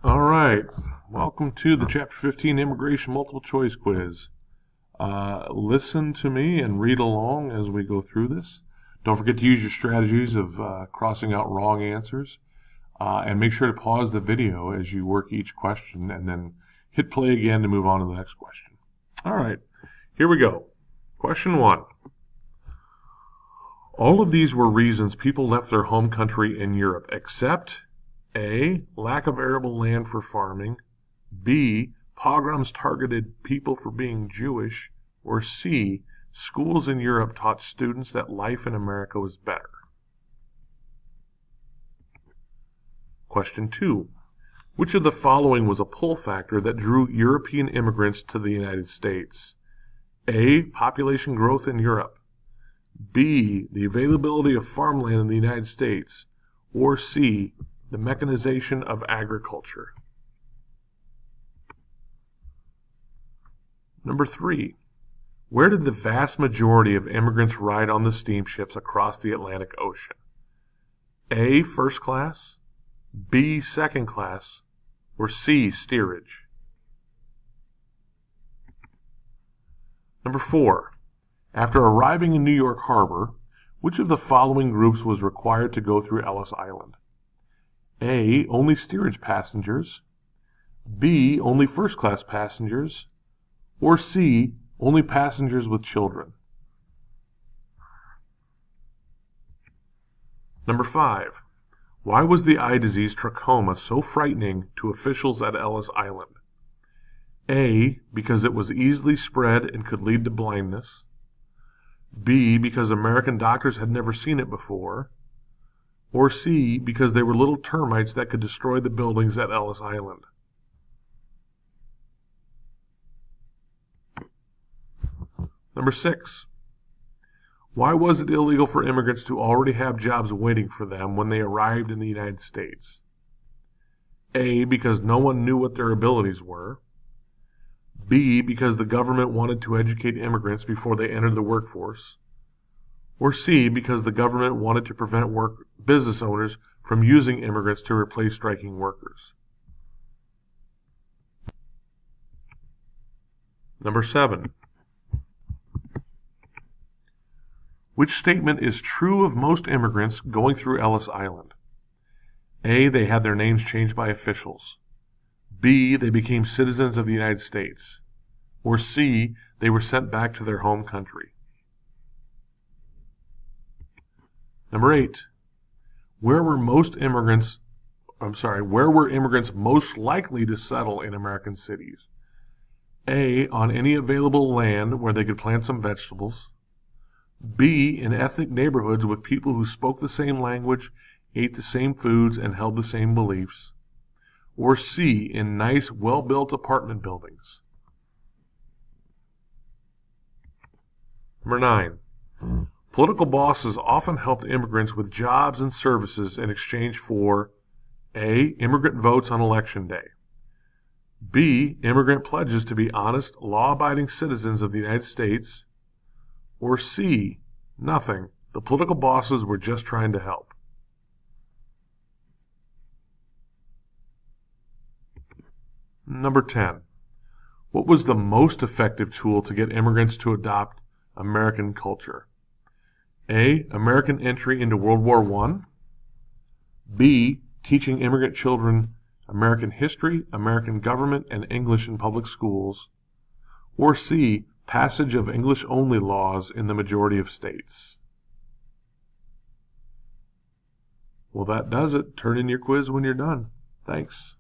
All right, welcome to the Chapter 15 Immigration Multiple Choice Quiz. Listen to me and read along as we go through this. Don't forget to use your strategies of crossing out wrong answers. And make sure to pause the video as you work each question and then hit play again to move on to the next question. All right, here we go. Question 1. All of these were reasons people left their home country in Europe, except A, lack of arable land for farming, B, pogroms targeted people for being Jewish, or C, schools in Europe taught students that life in America was better. Question 2. Which of the following was a pull factor that drew European immigrants to the United States? A, population growth in Europe, B, the availability of farmland in the United States, or C, the mechanization of agriculture. Number 3. Where did the vast majority of immigrants ride on the steamships across the Atlantic Ocean? A, first class, B, second class, or C, steerage? Number 4. After arriving in New York Harbor, which of the following groups was required to go through Ellis Island? A, only steerage passengers, B, only first-class passengers, or C, only passengers with children? Number 5. Why was the eye disease trachoma so frightening to officials at Ellis Island? A, because it was easily spread and could lead to blindness, B, because American doctors had never seen it before, or C, because they were little termites that could destroy the buildings at Ellis Island. Number 6. Why was it illegal for immigrants to already have jobs waiting for them when they arrived in the United States? A, because no one knew what their abilities were, B, because the government wanted to educate immigrants before they entered the workforce, or C, because the government wanted to prevent business owners from using immigrants to replace striking workers. Number 7. Which statement is true of most immigrants going through Ellis Island? A, they had their names changed by officials. B, they became citizens of the United States. Or C, they were sent back to their home country. Number 8. Where were immigrants most likely to settle in American cities? A, on any available land where they could plant some vegetables. B, in ethnic neighborhoods with people who spoke the same language, ate the same foods, and held the same beliefs. Or C, in nice, well-built apartment buildings. Number 9. Political bosses often helped immigrants with jobs and services in exchange for A, immigrant votes on election day, B, immigrant pledges to be honest, law-abiding citizens of the United States, or C, nothing. The political bosses were just trying to help. Number 10. What was the most effective tool to get immigrants to adopt American culture? A, American entry into World War I. B, teaching immigrant children American history, American government, and English in public schools. Or C, passage of English-only laws in the majority of states. Well, that does it. Turn in your quiz when you're done. Thanks.